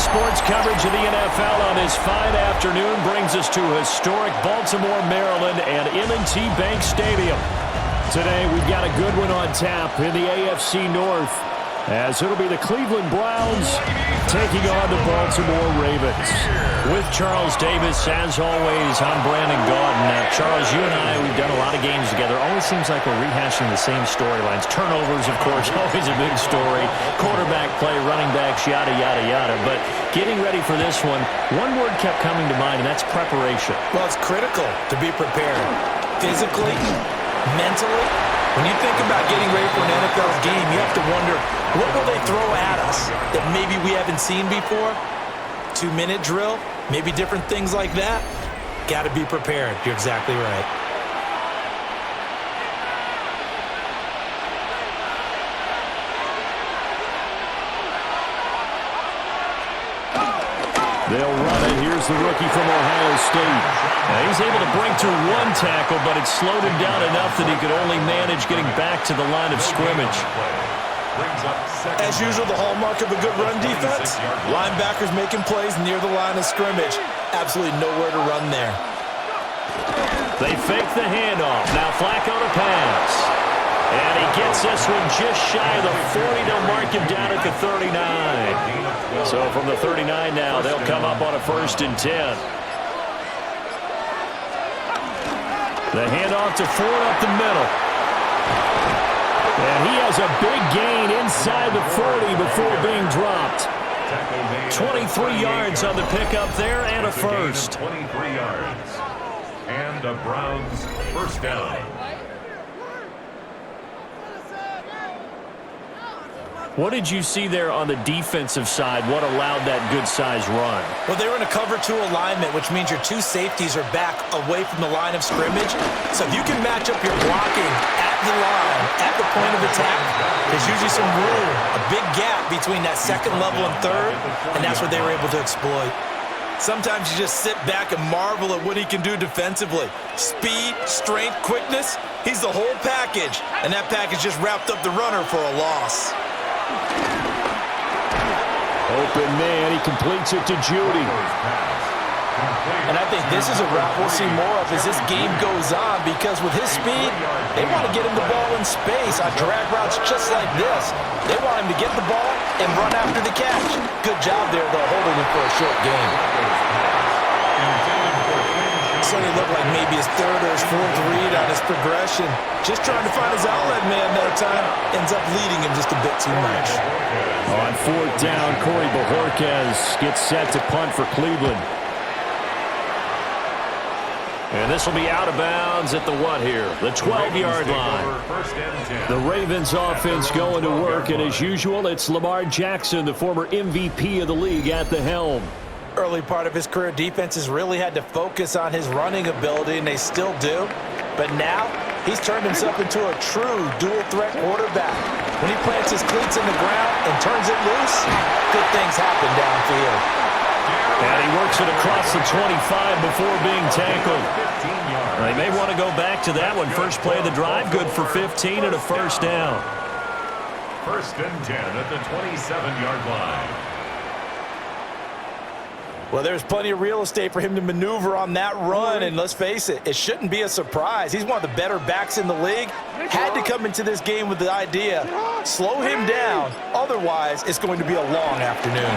Sports coverage of the NFL on this fine afternoon brings us to historic Baltimore, Maryland and M&T Bank Stadium. Today we've got a good one on tap in the AFC North, as it'll be the Cleveland Browns taking on the Baltimore Ravens. With Charles Davis, as always, I'm Brandon Gaudin. Charles, you and I, we've done a lot of games together. Always seems like we're rehashing the same storylines. Turnovers, of course, always a big story. Quarterback play, running backs, yada, yada, yada. But getting ready for this one word kept coming to mind, and that's preparation. Well, it's critical to be prepared physically, mentally. When you think about getting ready for an NFL game, you have to wonder, what will they throw at us that maybe we haven't seen before? 2-minute drill, maybe different things like that. Got to be prepared. You're exactly right. They'll run it. Here's the rookie from Ohio State. Now he's able to break through one tackle, but it slowed him down enough that he could only manage getting back to the line of scrimmage. As usual, the hallmark of a good run defense, linebackers making plays near the line of scrimmage. Absolutely nowhere to run there. They fake the handoff. Now Flacco to pass. And he gets this one just shy of the 40. They'll mark him down at the 39. So from the 39 now, they'll come up on a 1st and 10. The handoff to Ford up the middle. And he has a big gain inside the 40 before being dropped. 23 yards on the pickup there and a first. 23 yards. And a Browns first down. What did you see there on the defensive side? What allowed that good-sized run? Well, they were in a cover 2 alignment, which means your 2 safeties are back away from the line of scrimmage. So if you can match up your blocking at the line, at the point of attack, there's usually some room, a big gap between that 2nd level and 3rd, and that's what they were able to exploit. Sometimes you just sit back and marvel at what he can do defensively. Speed, strength, quickness, he's the whole package, and that package just wrapped up the runner for a loss. Open man, he completes it to Judy. And I think this is a route we'll see more of as this game goes on, because with his speed, they want to get him the ball in space on drag routes just like this. They want him to get the ball and run after the catch. Good job there, though, holding him for a short game. Sonny looked like maybe his 3rd or his 4th read on his progression. Just trying to find his outlet man that time. Ends up leading him just a bit too much. On 4th down, Corey Bojorquez gets set to punt for Cleveland. And this will be out of bounds at the what here? The 12-yard line. The Ravens offense going to work, and as usual, it's Lamar Jackson, the former MVP of the league, at the helm. Early part of his career, defenses really had to focus on his running ability, and they still do. But now, he's turned himself into a true dual-threat quarterback. When he plants his cleats in the ground and turns it loose, good things happen downfield. And he works it across the 25 before being tackled. They may want to go back to that one. First play of the drive, good for 15 and a first down. 1st and 10 at the 27-yard line. Well, there's plenty of real estate for him to maneuver on that run, and let's face it, it shouldn't be a surprise. He's one of the better backs in the league. Had to come into this game with the idea, slow him down, otherwise it's going to be a long afternoon.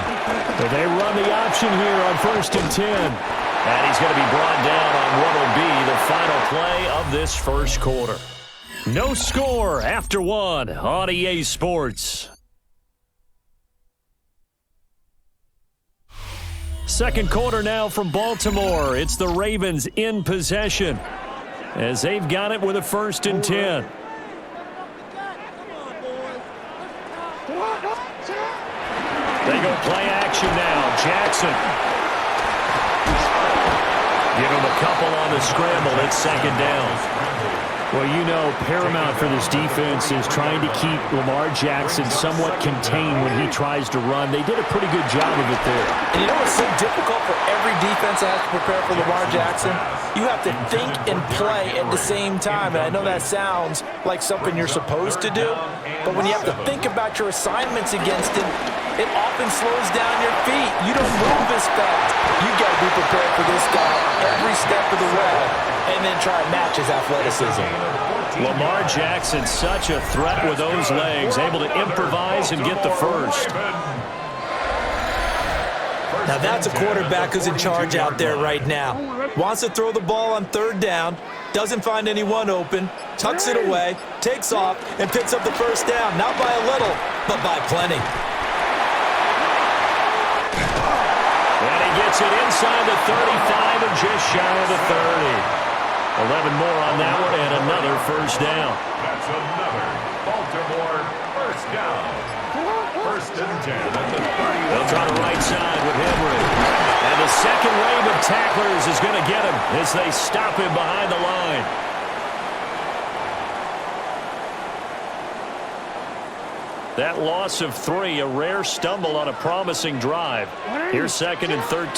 But they run the option here on 1st and 10. And he's going to be brought down on what will be the final play of this first quarter. No score after 1 on EA Sports. Second quarter now from Baltimore. It's the Ravens in possession as they've got it with a 1st and 10. They go play action now. Jackson. Give him a couple on the scramble. It's 2nd down. Well, you know, paramount for this defense is trying to keep Lamar Jackson somewhat contained when he tries to run. They did a pretty good job of it there. And you know what's so difficult for every defense that has to prepare for Lamar Jackson? You have to think and play at the same time. And I know that sounds like something you're supposed to do, but when you have to think about your assignments against him, it often slows down your feet. You don't move as fast. You've got to be prepared for this guy every step of the way and then try and match his athleticism. Lamar Jackson, such a threat with those legs, able to improvise and get the first. Now that's a quarterback who's in charge out there right now. Wants to throw the ball on third down, doesn't find anyone open, tucks it away, takes off, and picks up the first down. Not by a little, but by plenty. And he gets it inside the 35 and just shy of the 30. 11 more on that one and another first down. That's another Baltimore first down. First and 10 at the 30. They'll try the right side with Henry. And the second wave of tacklers is going to get him as they stop him behind the line. That loss of 3, a rare stumble on a promising drive. Here's second and 13.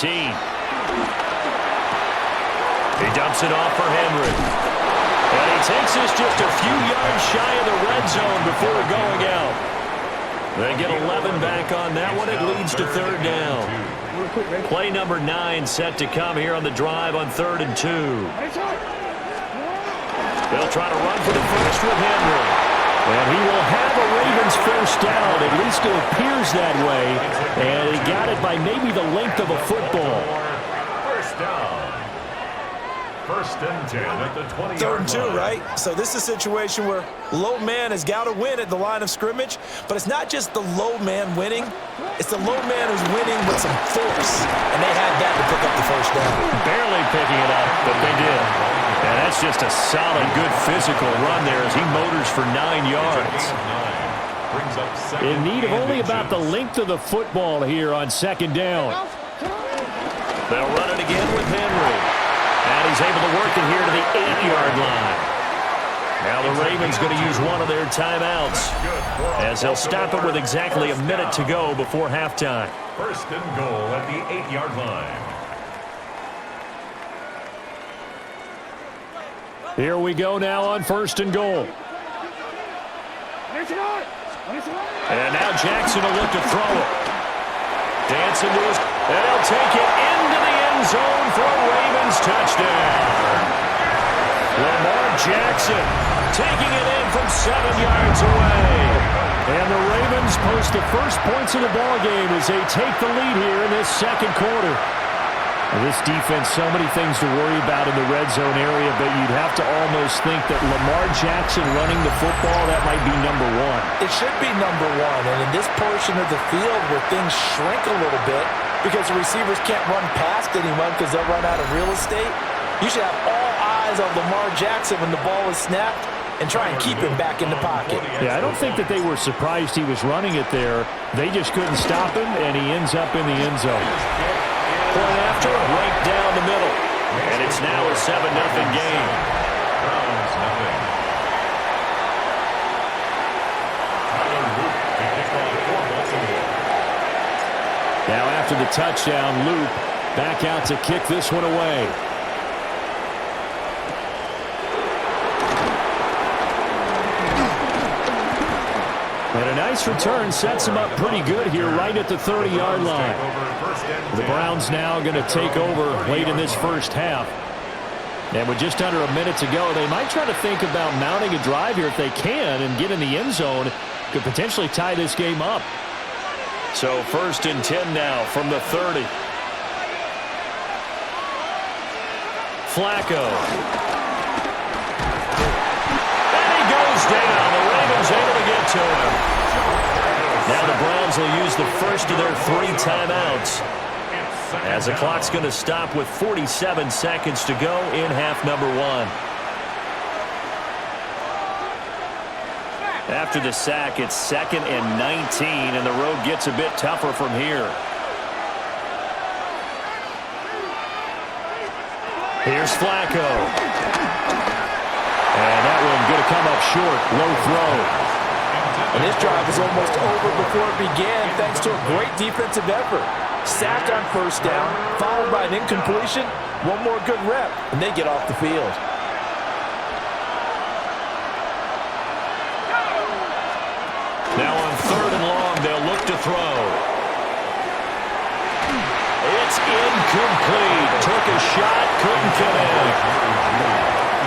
He dumps it off for Henry. And he takes this just a few yards shy of the red zone before going out. They get 11 back on that one. It leads to third down. Play number 9 set to come here on the drive on 3rd and 2. They'll try to run for the first with Henry. And he will have a Ravens first down. At least it appears that way. And he got it by maybe the length of a football. First down. First and 10 at the 20-yard 3rd and 2, line. right? So this is a situation where low man has got to win at the line of scrimmage, but it's not just the low man winning. It's the low man who's winning with some force, and they had that to pick up the first down. Barely picking it up, but they did. And that's just a solid, good physical run there as he motors for 9 yards. In need of only about the length of the football here on second down. They'll run it again with Henry. And he's able to work it here to the 8-yard line. Now the Ravens going to use one of their timeouts as they'll stop it with exactly a minute to go before halftime. First and goal at the 8-yard line. Here we go now on first and goal. And now Jackson will look to throw it. Dancing to his, and he'll take it into the end zone for a Ravens touchdown. Lamar Jackson taking it in from 7 yards away. And the Ravens post the first points of the ballgame as they take the lead here in this second quarter. And this defense, so many things to worry about in the red zone area, but you'd have to almost think that Lamar Jackson running the football, that might be number 1. It should be number 1, and in this portion of the field where things shrink a little bit because the receivers can't run past anyone because they'll run out of real estate, you should have all eyes on Lamar Jackson when the ball is snapped and try and keep him back in the pocket. Yeah, I don't think that they were surprised he was running it there. They just couldn't stop him, and he ends up in the end zone. Point after, right down the middle. And it's now a 7-0 game. Browns nothing. Now after the touchdown, Luke back out to kick this one away. And a nice return sets him up pretty good here right at the 30-yard line. The Browns now going to take over late in this first half. And with just under a minute to go, they might try to think about mounting a drive here if they can and get in the end zone. Could potentially tie this game up. So first and 10 now from the 30. Flacco. And he goes down. The Ravens able to get to him. Now the Browns will use the first of their 3 timeouts as the clock's going to stop with 47 seconds to go in half number 1. After the sack, it's 2nd and 19, and the road gets a bit tougher from here. Here's Flacco. And that one going to come up short. Low throw. And this drive was almost over before it began thanks to a great defensive effort. Sacked on first down, followed by an incompletion. One more good rep, and they get off the field. Now on 3rd and long, they'll look to throw. It's incomplete. Took a shot, couldn't connect.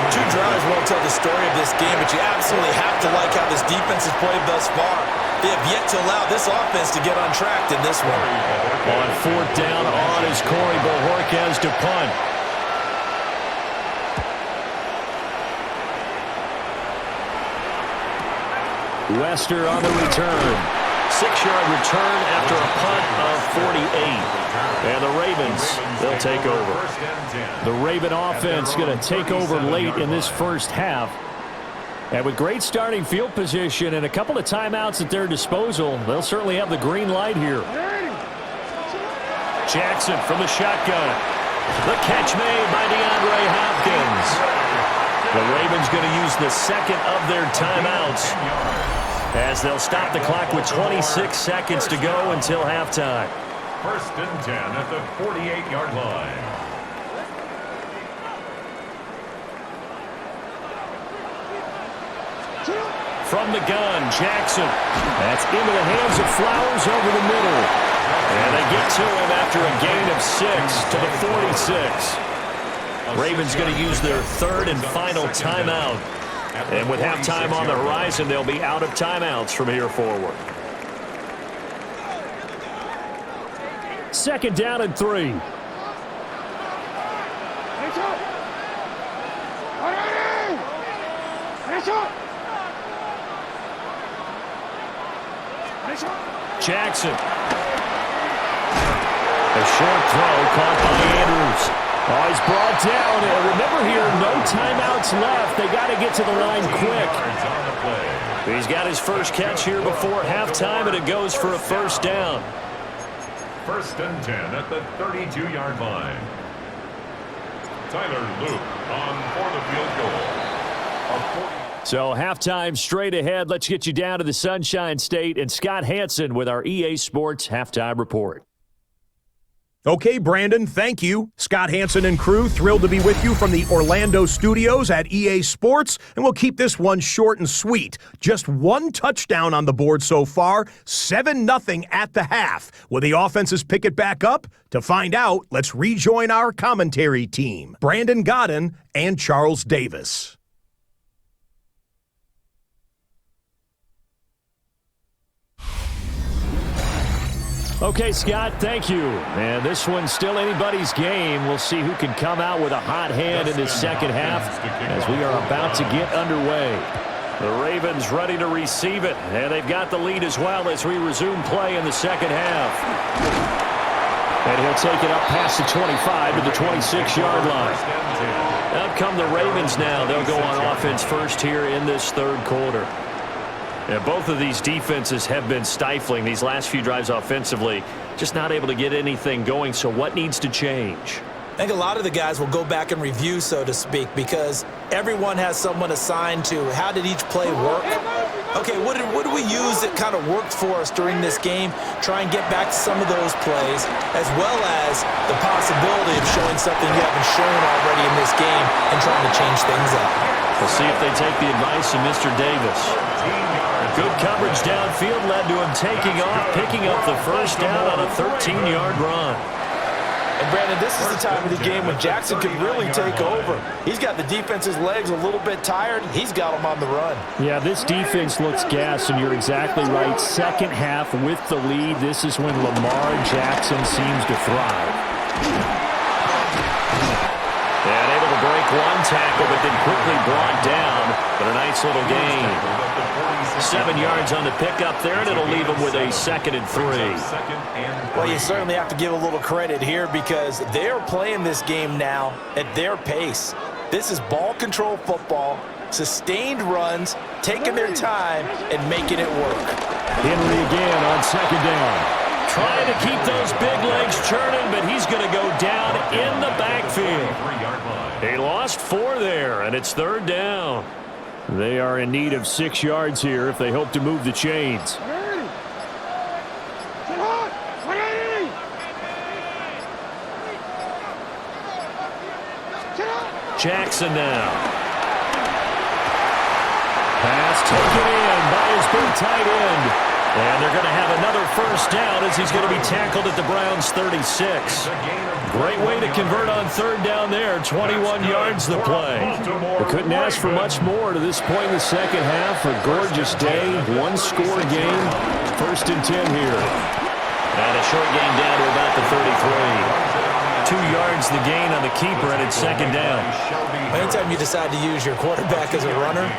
2 drives won't tell the story of this game, but you absolutely have to like how this defense has played thus far. They have yet to allow this offense to get on track in this one. On 4th down on is Corey Bojorquez to punt. Wester on the return. 6-yard return after a punt of 48. And the Ravens, they'll take over. The Raven offense going to take over late in this first half. And with great starting field position and a couple of timeouts at their disposal, they'll certainly have the green light here. Jackson from the shotgun. The catch made by DeAndre Hopkins. The Ravens going to use the second of their timeouts as they'll stop the clock with 26 seconds to go until halftime. 1st and 10 at the 48-yard line. From the gun, Jackson. That's into the hands of Flowers over the middle. And they get to him after a gain of 6 to the 46. Ravens going to use their 3rd and final timeout. And with halftime on the horizon, they'll be out of timeouts from here forward. 2nd down and 3. Jackson. A short throw caught by Andrews. Oh, he's brought down. And remember here, no timeouts left. They got to get to the line quick. He's got his first catch here before halftime, and it goes for a 1st down. 1st and 10 at the 32-yard line. Tyler Luke on for the field goal. So halftime straight ahead. Let's get you down to the Sunshine State and Scott Hanson with our EA Sports halftime report. Okay, Brandon, thank you. Scott Hanson and crew, thrilled to be with you from the Orlando studios at EA Sports, and we'll keep this one short and sweet. Just 1 touchdown on the board so far, 7-0 at the half. Will the offenses pick it back up? To find out, let's rejoin our commentary team, Brandon Godden and Charles Davis. Okay, Scott, thank you. And this one's still anybody's game. We'll see who can come out with a hot hand in this second half as we are about to get underway. The Ravens ready to receive it, and they've got the lead as well as we resume play in the second half. And he'll take it up past the 25 to the 26-yard line. Out come the Ravens now. They'll go on offense first here in this 3rd quarter. Yeah, both of these defenses have been stifling these last few drives offensively, just not able to get anything going. So what needs to change? I think a lot of the guys will go back and review, so to speak, because everyone has someone assigned to how did each play work. Okay, what did we use that kind of worked for us during this game? Try and get back to some of those plays, as well as the possibility of showing something you haven't shown already in this game and trying to change things up. We'll see if they take the advice of Mr. Davis. Good coverage downfield led to him taking off, picking up the 1st down on a 13-yard run. And, Brandon, this is the time of the game when Jackson could really take over. He's got the defense's legs a little bit tired. He's got them on the run. Yeah, this defense looks gassed, and you're exactly right. Second half with the lead, this is when Lamar Jackson seems to thrive. And able to break 1 tackle, but then quickly brought down. But a nice little gain. 7 yards on the pickup there, and it'll leave them with a 2nd and 3. Well, you certainly have to give a little credit here because they're playing this game now at their pace. This is ball control football, sustained runs, taking their time, and making it work. Henry again on 2nd down. Trying to keep those big legs churning, but he's going to go down in the backfield. He lost 4 there, and it's 3rd down. They are in need of 6 yards here if they hope to move the chains. Jackson now. Pass taken in by his big tight end. And they're going to have another first down as he's going to be tackled at the Browns' 36. Great way to convert on third down there. 21 yards the play. They couldn't ask for much more to this point in the second half. A gorgeous day, one-score game. 1st and 10 here. And a short gain down to about the 33. 2 yards the gain on the keeper, and it's second down. Anytime you decide to use your quarterback as a runner,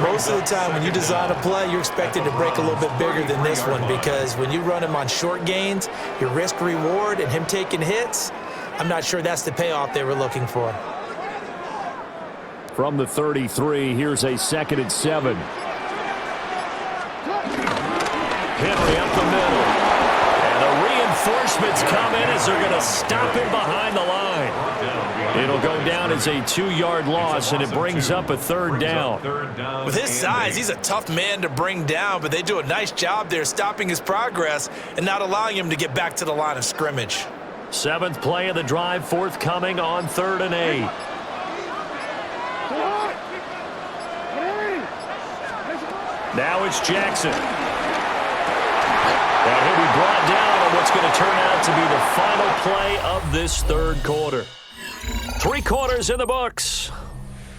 most of the time when you design a play, you're expected to break a little bit bigger than this one, because when you run him on short gains, your risk-reward and him taking hits, I'm not sure that's the payoff they were looking for. From the 33, here's a 2nd and 7. Henry up the middle. And the reinforcements come in as they're going to stop him behind the line. It'll go down as a 2-yard loss, and it brings up a 3rd down. With his size, he's a tough man to bring down, but they do a nice job there stopping his progress and not allowing him to get back to the line of scrimmage. 7th play of the drive, forthcoming on 3rd and 8. Now it's Jackson. And he'll be brought down on what's going to turn out to be the final play of this 3rd quarter. 3 quarters in the books.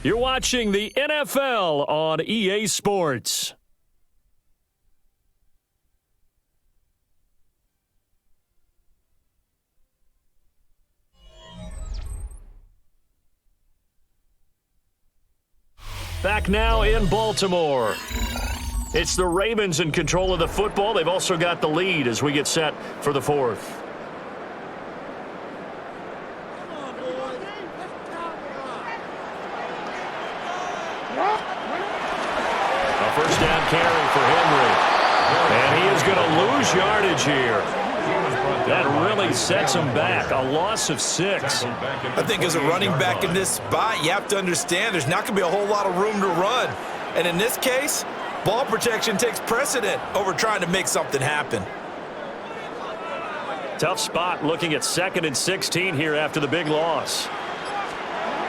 You're watching the NFL on EA Sports. Back now in Baltimore. It's the Ravens in control of the football. They've also got the lead as we get set for the 4th. First down carry for Henry. And he is going to lose yardage here. That really sets him back. A loss of 6. I think as a running back in this spot, you have to understand there's not going to be a whole lot of room to run. And in this case, ball protection takes precedent over trying to make something happen. Tough spot looking at 2nd and 16 here after the big loss.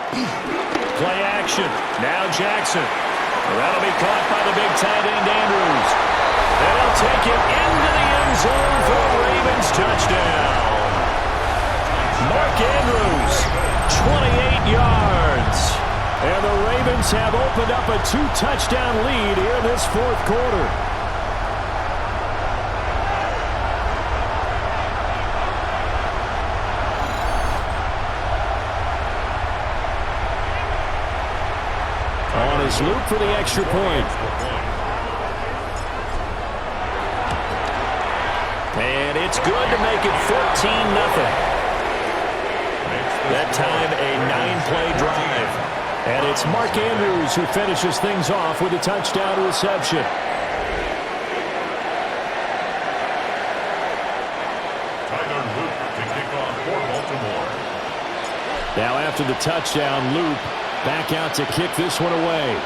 Play action. Now Jackson. That'll be caught by the big tight end, Andrews. And he'll take it into the end zone for a Ravens touchdown. Mark Andrews, 28 yards. And the Ravens have opened up a 2-touchdown lead here in this 4th quarter. Luke for the extra point. And it's good to make it 14-0. That time a 9-play drive. And it's Mark Andrews who finishes things off with a touchdown reception. Now after the touchdown, Luke back out to kick this one away.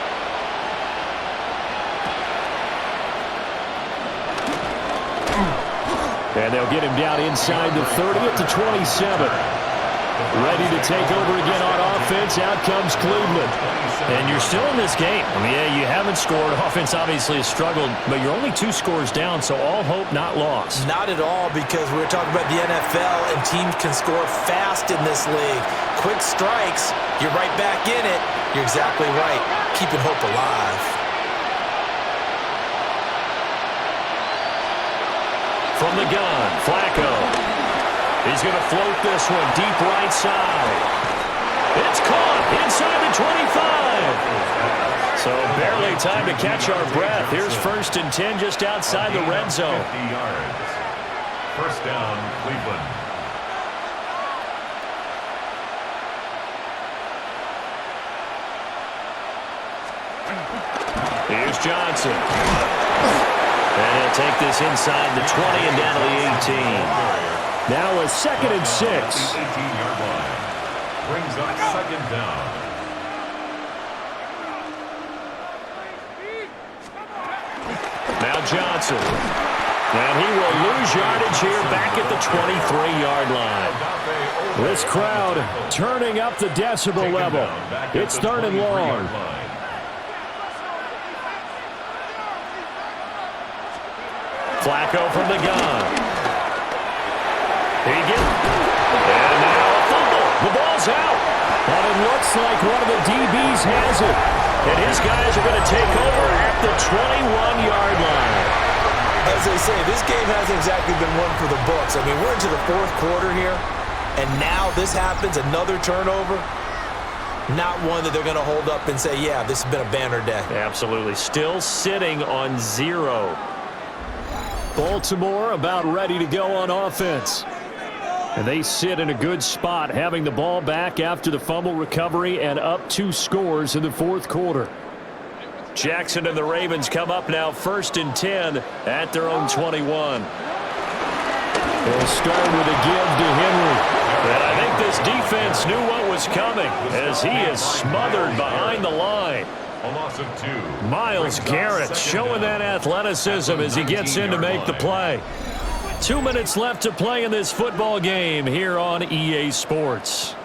And they'll get him down inside the 30 at the 27. Ready to take over again on offense. Out comes Cleveland. And you're still in this game. I mean, yeah, you haven't scored. Offense obviously has struggled, but you're only 2 scores down, so all hope not lost. Not at all, because we're talking about the NFL, and teams can score fast in this league. Quick strikes, you're right back in it. You're exactly right. Keeping hope alive. From the gun, Flacco. He's going to float this one deep right side. It's caught inside the 25. So barely time to catch our breath. Here's 1st and 10 just outside the red zone. 50 yards. First down, Cleveland. Here's Johnson. And he'll take this inside the 20 and down to the 18. Now a 2nd and 6. 18-yard line. Brings up 2nd down. Now Johnson. And he will lose yardage here back at the 23-yard line. This crowd turning up the decibel level. It's 3rd and long. Flacco from the gun. And now a fumble. The ball's out. And it looks like one of the DBs has it. And his guys are going to take over at the 21-yard line. As they say, this game hasn't exactly been one for the books. I mean, we're into the fourth quarter here, and now this happens, another turnover. Not one that they're going to hold up and say, yeah, this has been a banner day. Absolutely. Still sitting on 0. Baltimore about ready to go on offense. And they sit in a good spot, having the ball back after the fumble recovery and up 2 scores in the fourth quarter. Jackson and the Ravens come up now 1st and 10 at their own 21. They'll start with a give to Henry. And I think this defense knew what was coming as he is smothered behind the line. A loss of 2. Miles Garrett showing that athleticism as he gets in to make the play. 2 minutes left to play in this football game here on EA Sports.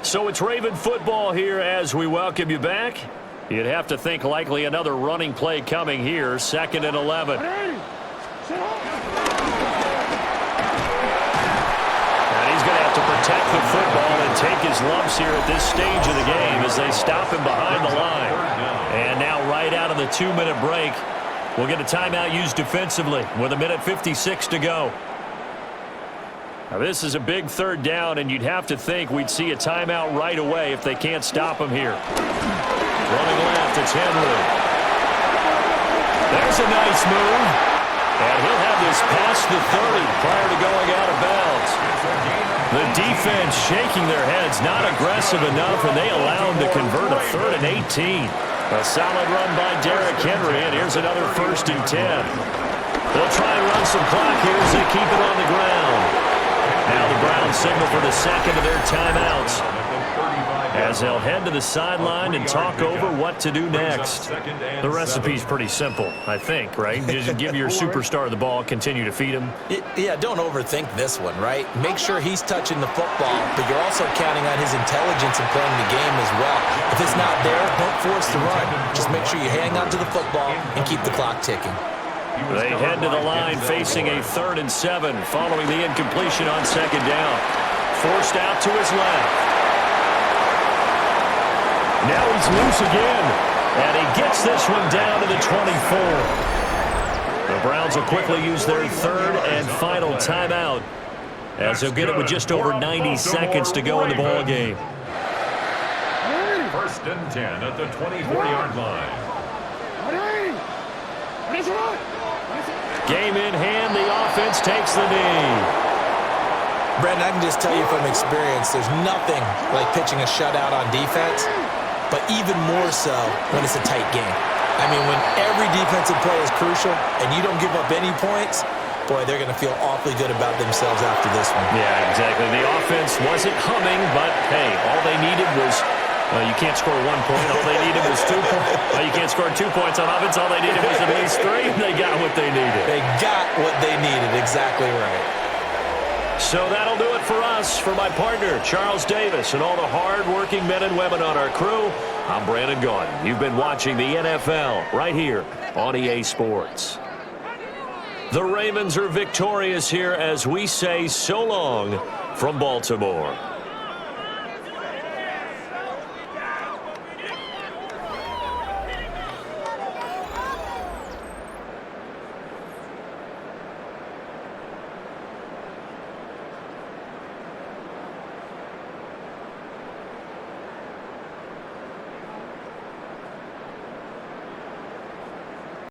So it's Raven football here as we welcome you back. You'd have to think likely another running play coming here, 2nd and 11. And he's going to have to protect the football and take his lumps here at this stage of the game as they stop him behind the line. And now right out of the 2-minute break, we'll get a timeout used defensively with 1:56 to go. Now this is a big 3rd down, and you'd have to think we'd see a timeout right away if they can't stop him here. Running left, it's Henry. There's a nice move. And he'll have this past the 30 prior to going out of bounds. The defense shaking their heads, not aggressive enough, and they allow him to convert a 3rd and 18. A solid run by Derrick Henry, and here's another 1st and 10. They'll try and run some clock here as they keep it on the ground. Now the Browns signal for the 2nd of their timeouts as they'll head to the sideline and talk over what to do next. The recipe's pretty simple, I think, right? Just give your superstar the ball, continue to feed him. Yeah, don't overthink this one, right? Make sure he's touching the football, but you're also counting on his intelligence in playing the game as well. If it's not there, don't force the run. Just make sure you hang on to the football and keep the clock ticking. They head to the line facing a 3rd and 7 following the incompletion on 2nd down. Forced out to his left. Now he's loose again, and he gets this one down to the 24. The Browns will quickly use their 3rd and final timeout as they'll get it with just over 90 seconds to go in the ball game. 1st and 10 at the 24-yard line. Game in hand, the offense takes the knee. Brandon, I can just tell you from experience, there's nothing like pitching a shutout on defense, but even more so when it's a tight game. I mean, when every defensive play is crucial and you don't give up any points, boy, they're going to feel awfully good about themselves after this one. Yeah, exactly. The offense wasn't humming, but, hey, all they needed was, you can't score 1 point. All they needed was 2 points. You can't score 2 points on offense. All they needed was at least 3. They got what they needed. They got what they needed. Exactly right. So that'll do it for us. For my partner, Charles Davis, and all the hard-working men and women on our crew, I'm Brandon Gaudin. You've been watching the NFL right here on EA Sports. The Ravens are victorious here as we say so long from Baltimore.